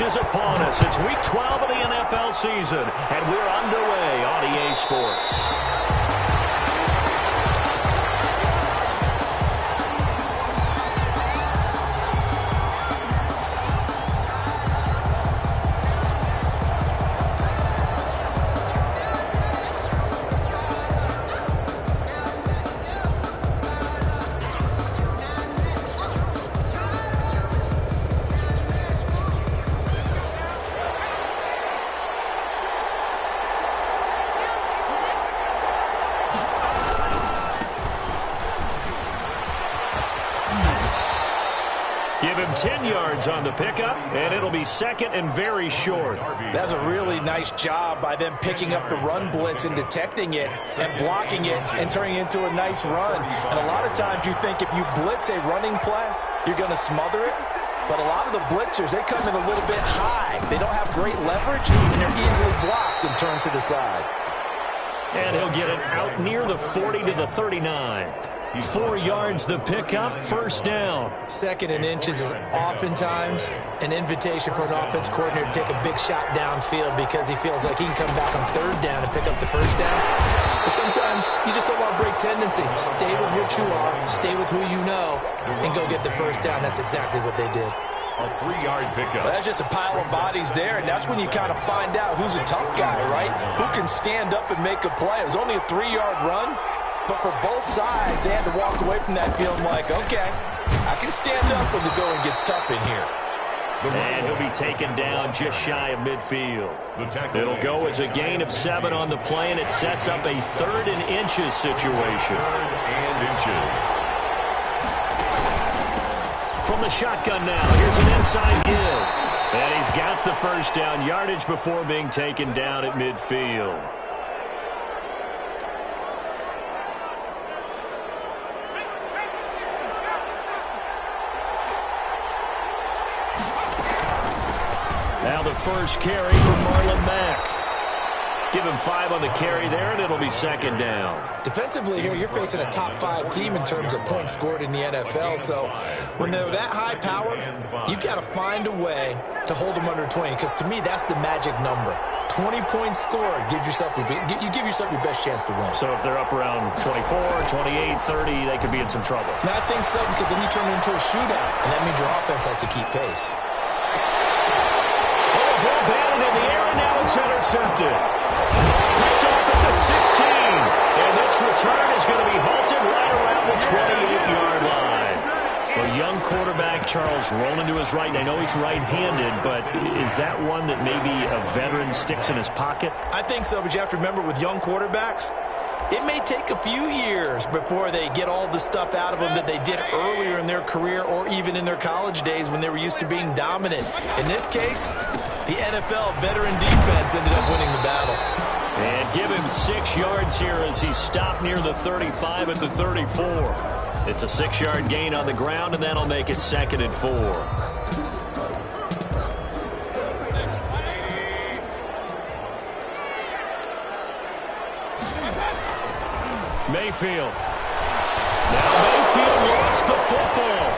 stretch is upon us. It's Week 12 of the NFL season, and we're underway on EA Sports. Give him 10 yards on the pickup, and it'll be second and very short. That's a really nice job by them picking up the run blitz and detecting it and blocking it and turning it into a nice run. And a lot of times you think if you blitz a running play, you're going to smother it. But a lot of the blitzers, they come in a little bit high. They don't have great leverage, and they're easily blocked and turned to the side. And he'll get it out near the 40 to the 39. 4 yards the pickup, first down. Second and inches is oftentimes an invitation for an offense coordinator to take a big shot downfield because he feels like he can come back on third down and pick up the first down. But sometimes you just don't want to break tendency. Stay with what you are, stay with who you know, and go get the first down. That's exactly what they did. A 3-yard pickup. Well, that's just a pile of bodies there, and that's when you kind of find out who's a tough guy, right? Who can stand up and make a play. It was only a 3-yard run. But for both sides, they had to walk away from that feeling like, okay, I can stand up when the going gets tough in here. And he'll be taken down just shy of midfield. It'll go as a gain of 7 on the play, and it sets up a 3rd and inches situation. 3rd and inches. From the shotgun now, here's an inside give. And he's got the first down yardage before being taken down at midfield. Now the first carry for Marlon Mack. Give him 5 on the carry there, and it'll be second down. Defensively here, you're facing a top-5 team in terms of points scored in the NFL. So when they're that high power, you've got to find a way to hold them under 20. Because to me, that's the magic number. 20 points scored gives yourself you give yourself your best chance to win. So if they're up around 24, 28, 30, they could be in some trouble. I think so, because then you turn it into a shootout, and that means your offense has to keep pace. Ball batted in the air, and now it's intercepted. Picked off at the 16. And this return is going to be halted right around the 28-yard line. A young quarterback, Charles, rolling to his right. And I know he's right-handed, but is that one that maybe a veteran sticks in his pocket? I think so, but you have to remember with young quarterbacks, it may take a few years before they get all the stuff out of them that they did earlier in their career or even in their college days when they were used to being dominant. In this case, the NFL veteran defense ended up winning the battle. And give him 6 yards here as he stopped near the 35 at the 34. It's a 6-yard gain on the ground, and that'll make it second and 4. Mayfield. Now Mayfield lost the football.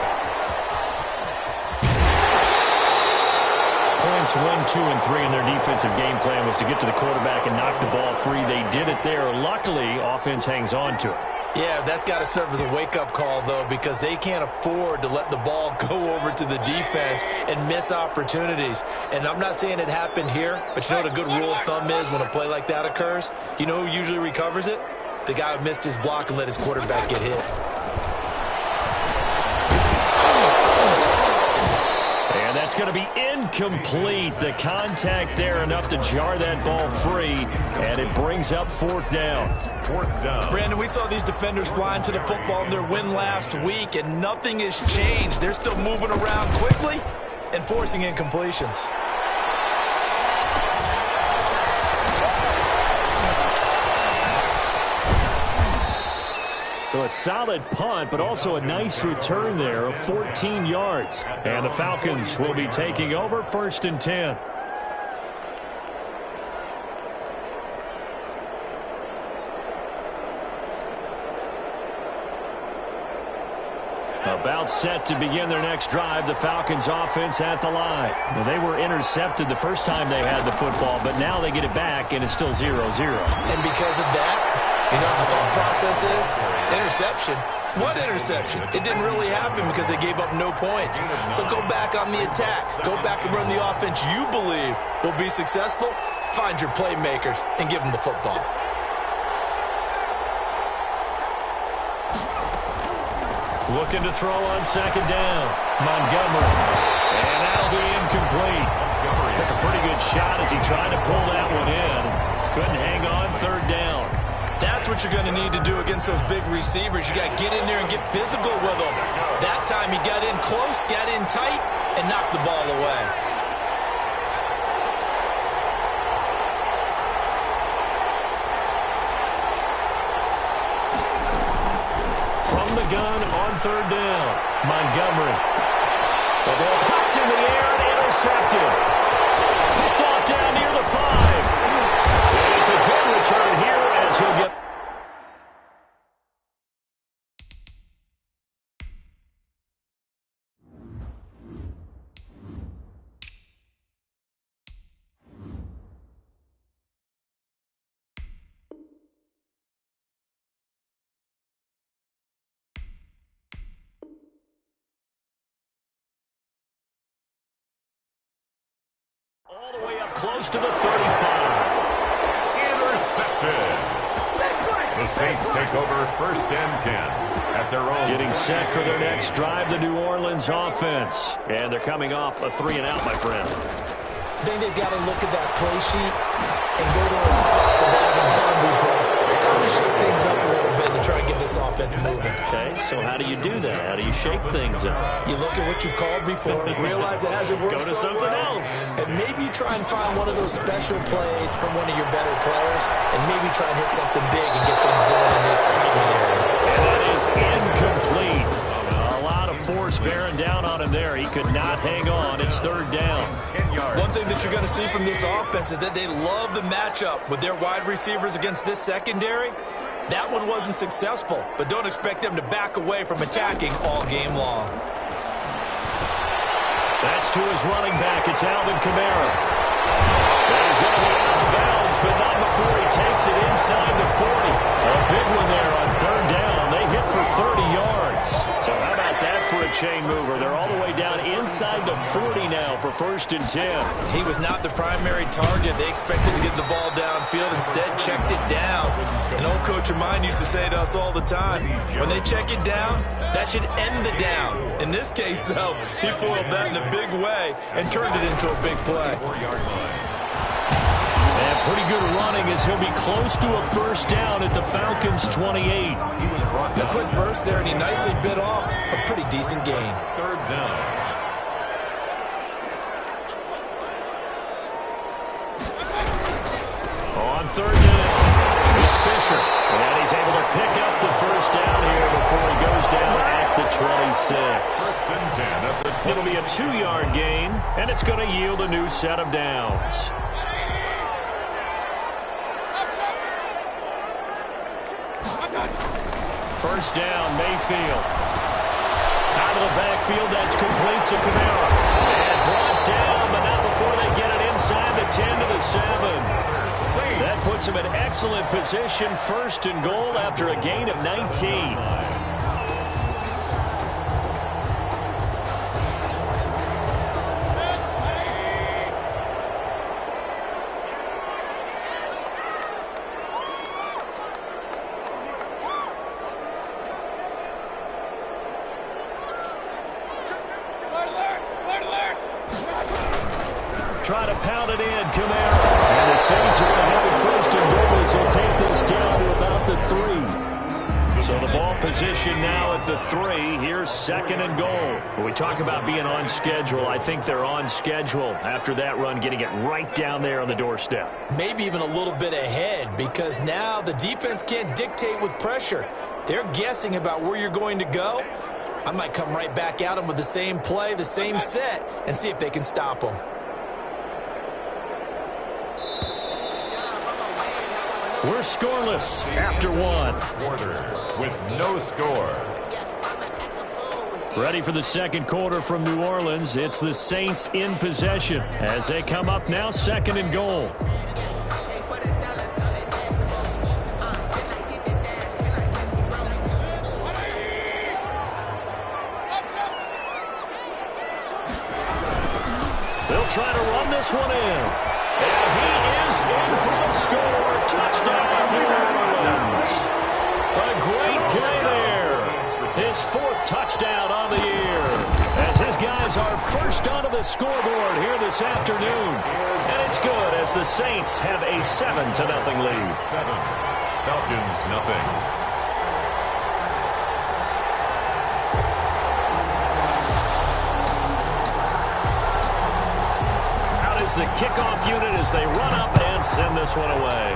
Points 1, 2, and 3 in their defensive game plan was to get to the quarterback and knock the ball free. They did it there. Luckily, offense hangs on to it. Yeah, that's got to serve as a wake-up call, though, because they can't afford to let the ball go over to the defense and miss opportunities. And I'm not saying it happened here, but you know what a good rule of thumb is when a play like that occurs? You know who usually recovers it? The guy who missed his block and let his quarterback get hit. And that's going to be incomplete. The contact there enough to jar that ball free, and it brings up 4th down. 4th down. Brandon, we saw these defenders flying to the football in their win last week, and nothing has changed. They're still moving around quickly and forcing incompletions. So a solid punt, but also a nice return there of 14 yards. And the Falcons will be taking over 1st and 10. About set to begin their next drive, the Falcons offense at the line. Well, they were intercepted the first time they had the football, but now they get it back, and it's still 0-0. And because of that, you know what the thought process is? Interception. What interception? It didn't really happen because they gave up no points. So go back on the attack. Go back and run the offense you believe will be successful. Find your playmakers and give them the football. Looking to throw on second down. Montgomery. And that'll be incomplete. Took a pretty good shot as he tried to pull that one in. Couldn't hang on third down. That's what you're going to need to do against those big receivers. You got to get in there and get physical with them. That time he got in close, got in tight, and knocked the ball away. From the gun on third down, Montgomery. The ball popped in the air and intercepted. Picked off down near the 5. And it's a good return here as he'll get... all the way up close to the 35. Intercepted. The Saints take over first and 10 at their own. Getting set for their next drive, the New Orleans offense. And they're coming off a 3-and-out, my friend. I think they've got to look at that play sheet and go to a spot that they haven't gone before. Time to shake things up a little bit to try and get this offense moving. Okay, so how do you do that? How do you shake things up? You look at what you've called before, realize it hasn't worked. Go to so something well, else. and maybe try and find one of those special plays from one of your better players, and maybe try and hit something big and get things going in the excitement area. And that is incomplete. A lot of force bearing down on him there. He could not hang on. It's third down. 10 yards. One thing that you're going to see from this offense is that they love the matchup with their wide receivers against this secondary. That one wasn't successful, but don't expect them to back away from attacking all game long. That's to his running back. It's Alvin Kamara. And he's going to be out of bounds, but not before he takes it inside the 40. A big one there on third down. They hit for 30 yards. So how about that for a chain mover? They're all the way down inside the 40 now for first and 10. He was not the primary target. They expected to get the ball downfield. Instead, checked it down. An old coach of mine used to say to us all the time, when they check it down, that should end the down. In this case, though, he foiled that in a big way and turned it into a big play. 4-yard line. And pretty good running as he'll be close to a first down at the Falcons' 28. A quick burst there, and he nicely bit off a pretty decent gain. Third down. On third down, it's Fisher. And he's able to pick up the first down here before he goes down at the 26. First and 10 at the 20. It'll be a 2-yard gain, and it's going to yield a new set of downs. First down, Mayfield. Out of the backfield, that's complete to Kamara. And brought down, but not before they get it inside the 10 to the 7. That puts him in excellent position, first and goal after a gain of 19. Try to pound it in, Kamara. And the Saints are going to have it first and goal as he'll take this down to about the 3. So the ball position now at the 3. Here's second and goal. When we talk about being on schedule, I think they're on schedule after that run, getting it right down there on the doorstep. Maybe even a little bit ahead, because now the defense can't dictate with pressure. They're guessing about where you're going to go. I might come right back at them with the same play, the same set, and see if they can stop them. We're scoreless after one. Quarter with no score. Ready for the second quarter from New Orleans. It's the Saints in possession as they come up now, 2nd and goal. They'll try to run this one in. And he is in for the score. Touchdown, New Orleans. A great play there. His 4th touchdown on the year. As his guys are first onto the scoreboard here this afternoon. And it's good as the Saints have a 7-0 lead. 7. Falcons, nothing. The kickoff unit as they run up and send this one away.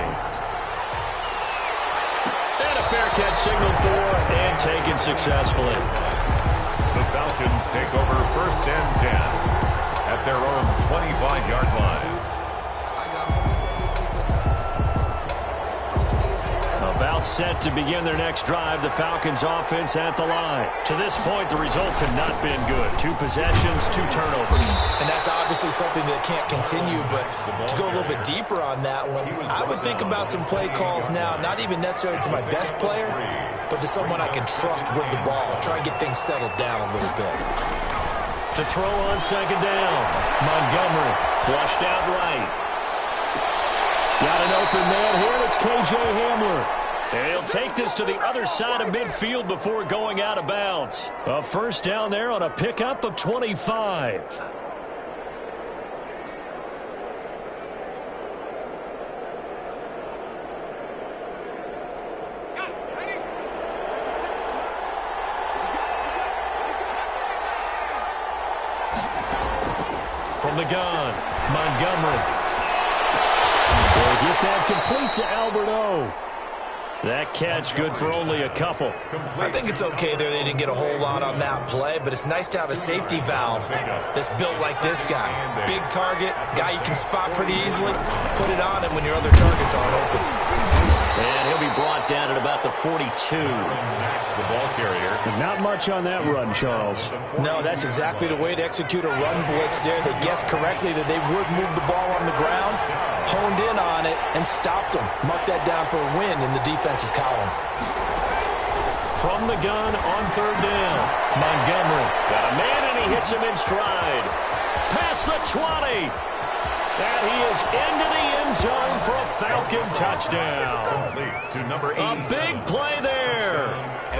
And a fair catch signaled for and taken successfully. The Falcons take over 1st and 10 at their own 25-yard line. About set to begin their next drive, the Falcons offense at the line. To this point, the results have not been good. 2 possessions, 2 turnovers. And that's obviously something that can't continue, but to go a little bit deeper on that one, I would think about some play calls now, not even necessarily to my best player, but to someone I can trust with the ball. Try and get things settled down a little bit. To throw on 2nd down, Montgomery flushed out right. Got an open man here. It's K.J. Hamler. And he'll take this to the other side of midfield before going out of bounds. A 1st down there on a pickup of 25. From the gun, Montgomery. They'll get that complete to Albert O. That catch good for only a couple. I think it's okay there. They didn't get a whole lot on that play, but it's nice to have a safety valve that's built like this guy. Big target, guy you can spot pretty easily. Put it on him when your other targets aren't open. And he'll be brought down at about the 42. The ball carrier. Not much on that run, Charles. No, that's exactly the way to execute a run blitz there. They guessed correctly that they would move the ball on the ground, honed in on it, and stopped them. Mark that down for a win in the defense's column. From the gun on 3rd down, Montgomery. Got a man, and he hits him in stride. Past the 20. And he is into the end zone for a Falcon touchdown. To number 8. A big play there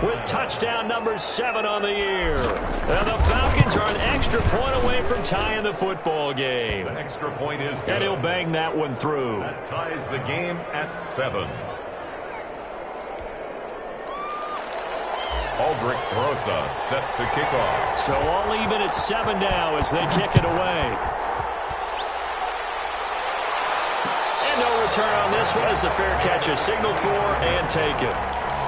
with touchdown number 7 on the year. And the Falcons are an extra point away from tying the football game. The extra point is good. And he'll bang that one through. That ties the game at 7. Aldrich Rosa set to kick off. So all even at 7 now as they kick it away. No return on this one as the fair catch is signaled for and taken.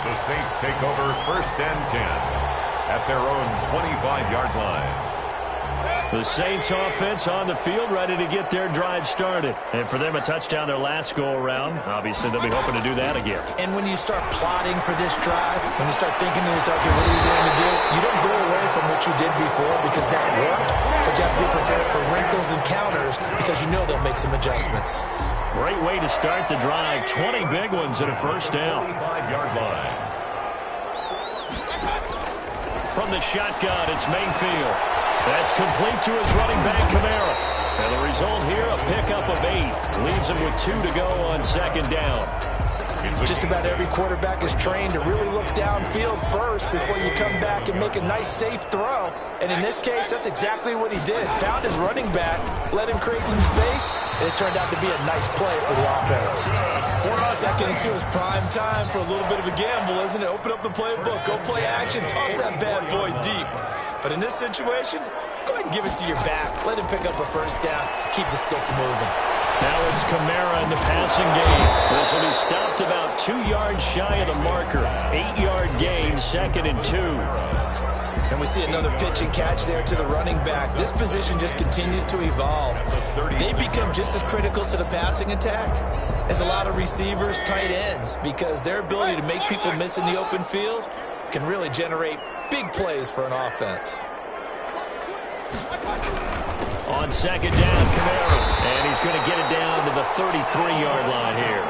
The Saints take over 1st and 10 at their own 25-yard line. The Saints offense on the field ready to get their drive started. And for them, a touchdown their last go-around. Obviously, they'll be hoping to do that again. And when you start plotting for this drive, when you start thinking to yourself, okay, what are we going to do? You don't go away from what you did before because that worked, but you have to be prepared for wrinkles and counters because you know they'll make some adjustments. Great way to start the drive. 20 big ones and a 1st down. 25-yard line. From the shotgun, it's Mayfield. That's complete to his running back, Kamara. And the result here, a pickup of 8. Leaves him with 2 to go on 2nd down. Just about every quarterback is trained to really look downfield first before you come back and make a nice, safe throw. And in this case, that's exactly what he did. Found his running back, let him create some space, and it turned out to be a nice play for the offense. 2nd and 2 is prime time for a little bit of a gamble, isn't it? Open up the playbook, go play action, toss that bad boy deep. But in this situation, go ahead and give it to your back. Let him pick up a 1st down, keep the sticks moving. Now it's Kamara in the passing game. This will be stopped about 2 yards shy of the marker. 8-yard gain, 2nd and 2. And we see another pitch and catch there to the running back. This position just continues to evolve. They become just as critical to the passing attack as a lot of receivers, tight ends, because their ability to make people miss in the open field can really generate big plays for an offense. On second down, Kamara. And he's going to get it down to the 33-yard line here.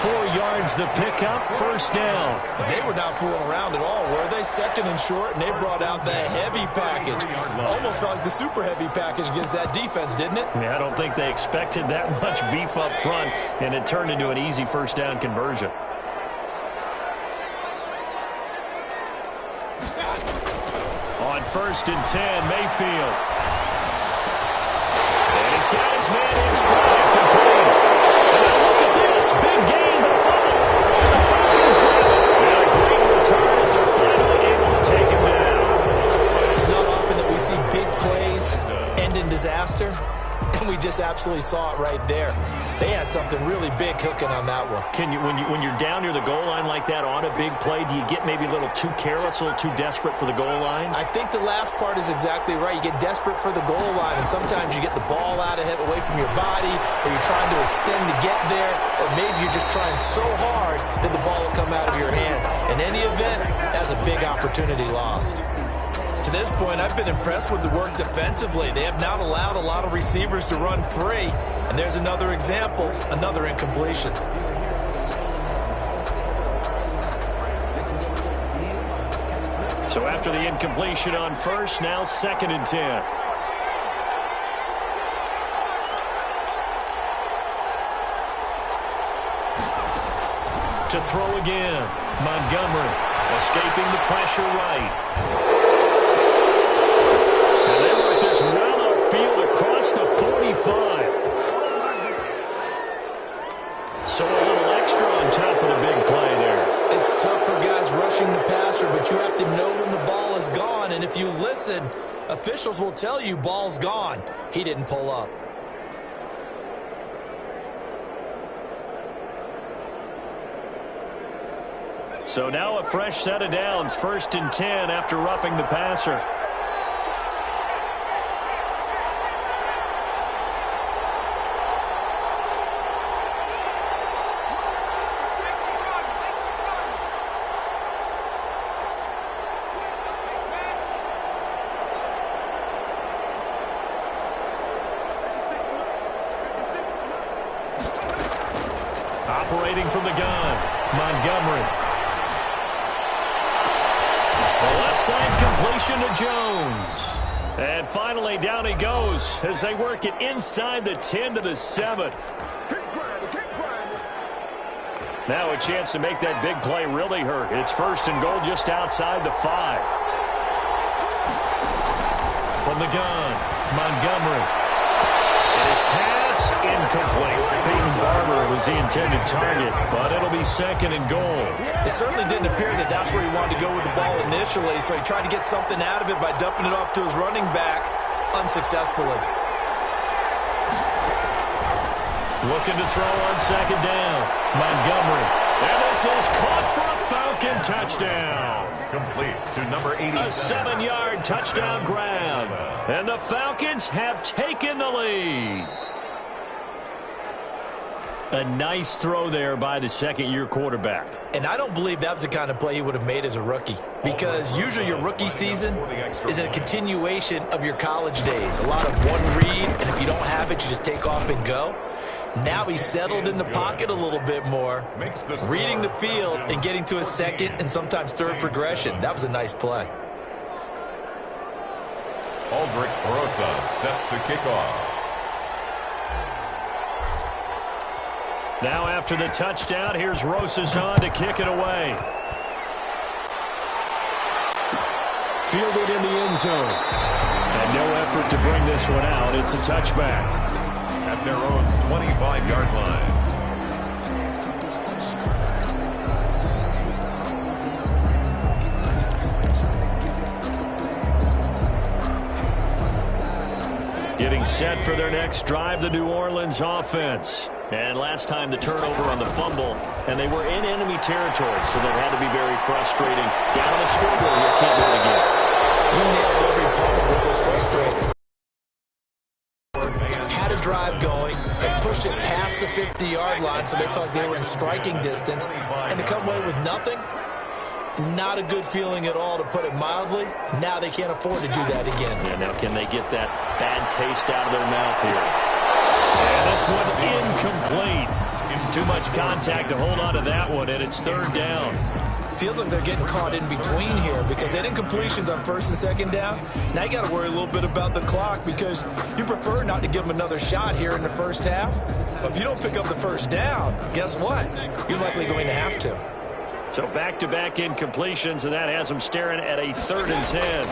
4 yards the pickup, first down. They were not fooling around at all, were they? Second and short, and they brought out the heavy package. Almost felt like the super heavy package against that defense, didn't it? Yeah, I don't think they expected that much beef up front, and it turned into an easy first down conversion. On first and 10, Mayfield. And he's got his man in stride, complete. And now look at this, big gain, but fumble. And the Falcons grab it. And a great return as they're finally able to take him down. It's not often that we see big plays end in disaster, and we just absolutely saw it right there. They had something really big cooking on that one. When you're down near the goal line like that on a big play, do you get maybe a little too careless, a little too desperate for the goal line? I think the last part is exactly right. You get desperate for the goal line, and sometimes you get the ball out of it, away from your body, or you're trying to extend to get there, or maybe you're just trying so hard that the ball will come out of your hands. In any event, that's a big opportunity lost. To this point, I've been impressed with the work defensively. They have not allowed a lot of receivers to run free. And there's another example, another incompletion. So after the incompletion on first, now second and 10. To throw again, Montgomery escaping the pressure right. And they work this well upfield across the 45. So a little extra on top of the big play there. It's tough for guys rushing the passer, but you have to know when the ball is gone. And if you listen, officials will tell you ball's gone. He didn't pull up. So now a fresh set of downs, first and 10 after roughing the passer. Operating from the gun, Montgomery. The left side completion to Jones. And finally, down he goes as they work it inside the 10 to the 7. Now a chance to make that big play really hurt. It's first and goal just outside the 5. From the gun, Montgomery. And his pass incomplete. Peyton Barber was the intended target, but it'll be second and goal. It certainly didn't appear that that's where he wanted to go with the ball initially, so he tried to get something out of it by dumping it off to his running back unsuccessfully. Looking to throw on second down. Montgomery. And this is caught for a Falcon touchdown. Complete to number 87. A 7-yard touchdown grab. And the Falcons have taken the lead. A nice throw there by the second-year quarterback. And I don't believe that was the kind of play he would have made as a rookie, because usually your rookie season is a continuation of your college days. A lot of one read, and if you don't have it, you just take off and go. Now he's settled in the pocket a little bit more, reading the field and getting to his second and sometimes third progression. That was a nice play. Aldrich Barossa set to kick off. Now after the touchdown, here's Rosas on to kick it away. Fielded in the end zone. And no effort to bring this one out. It's a touchback. At their own 25-yard line. Getting set for their next drive, the New Orleans offense. And last time the turnover on the fumble, and they were in enemy territory, so that had to be very frustrating. Down a scoreboard, you can't do it again. You nailed every part of what was frustrating. Had a drive going, had pushed it past the 50-yard line, so they felt like they were in striking distance, and to come away with nothing, Not a good feeling at all, to put it mildly. Now they can't afford to do that again. Yeah, now can they get that bad taste out of their mouth here? And this one incomplete. Too much contact to hold on to that one, and it's third down. Feels like they're getting caught in between here because they had incompletions on first and second down. Now you got to worry a little bit about the clock because you prefer not to give them another shot here in the first half. But if you don't pick up the first down, guess what? You're likely going to have to. So back-to-back incompletions, and that has them staring at a 3rd and 10.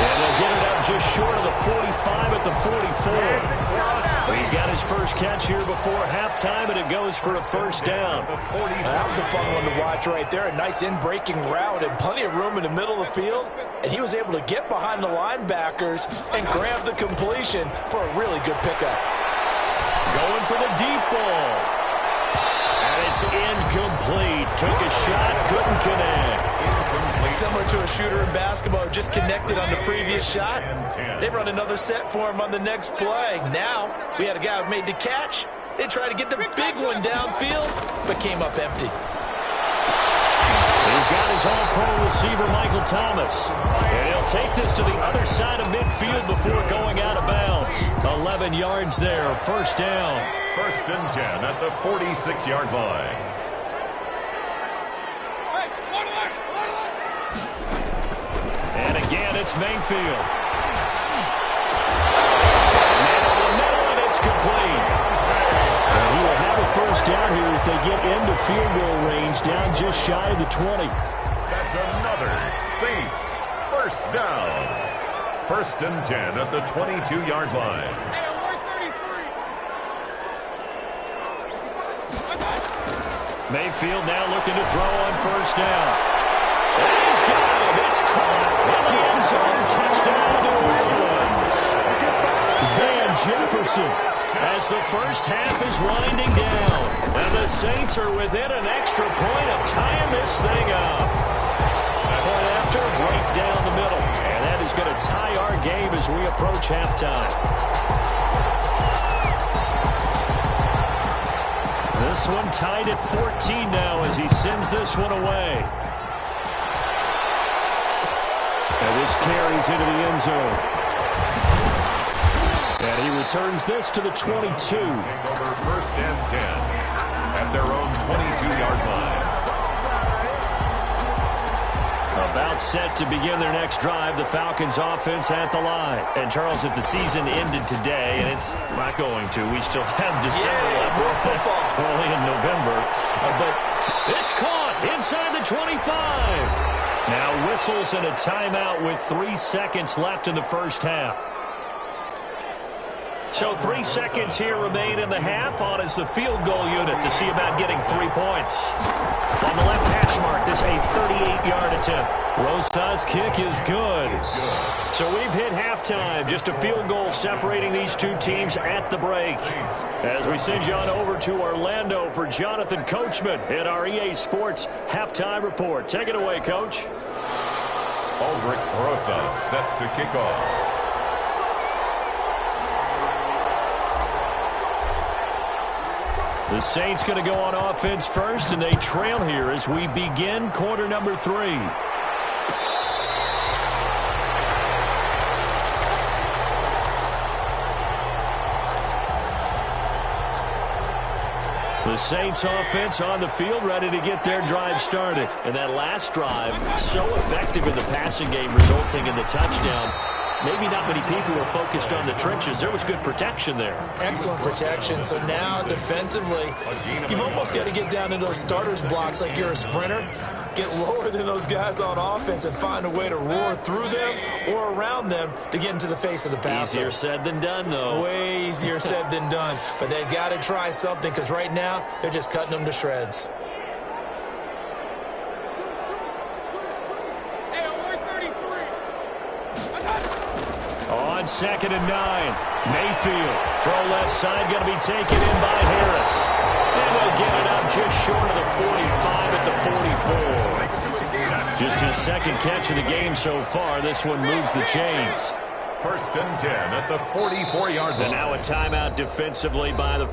And they'll get it up just short of the 45 at the 44. He's got his first catch here before halftime, and it goes for a first down. That was a fun one to watch right there. A nice in-breaking route and plenty of room in the middle of the field. And he was able to get behind the linebackers and grab the completion for a really good pickup. Going for the deep ball. And it's incomplete. Took a shot, couldn't connect. Similar to a shooter in basketball who just connected on the previous shot. They run another set for him on the next play. Now, we had a guy who made the catch. They tried to get the big one downfield, but came up empty. He's got his all-pro receiver, Michael Thomas. And he'll take this to the other side of midfield before going out of bounds. 11 yards there, first down. 1st and 10 at the 46-yard line. And again, it's Mayfield. And over the middle, and it's complete. And he will have a first down here as they get into field goal range, down just shy of the 20. That's another Saints first down. 1st and 10 at the 22-yard line. Mayfield now looking to throw on first down. And he's got it. It's caught in the end zone. Touchdown, New Orleans. Van Jefferson as the first half is winding down. And the Saints are within an extra point of tying this thing up. Point after, right down the middle. And that is going to tie our game as we approach halftime. This one tied at 14 now as he sends this one away. And this carries into the end zone. And he returns this to the 22. Take over 1st and 10 at their own 22-yard line. About set to begin their next drive, the Falcons offense at the line. And Charles, if the season ended today, and it's not going to, we still have December left. Football. Only in November. But it's caught inside the 25. Now whistles and a timeout with 3 seconds left in the first half. So 3 seconds here remain in the half on as the field goal unit to see about getting 3 points. On the left hash mark, this a 38-yard attempt. Rosa's kick is good. So we've hit halftime. Just a field goal separating these two teams at the break. As we send you on over to Orlando for Jonathan Coachman in our EA Sports Halftime Report. Take it away, Coach. Aldrich Rosa set to kick off. The Saints going to go on offense first, and they trail here as we begin quarter number 3. The Saints offense on the field ready to get their drive started. And that last drive, so effective in the passing game, resulting in the touchdown. Maybe not many people were focused on the trenches. There was good protection there. Excellent protection. So now defensively, you've almost got to get down into those starters blocks like you're a sprinter. Get lower than those guys on offense and find a way to roar through them or around them to get into the face of the passer. Easier said than done, though. Way easier said than done. But they've got to try something because right now they're just cutting them to shreds. On 2nd and 9, Mayfield, throw left side, going to be taken in by Harris. And they'll get it up just short of the 45 at the 44. Just his second catch of the game so far. This one moves the chains. 1st and 10 at the 44-yard line. And now a timeout defensively by the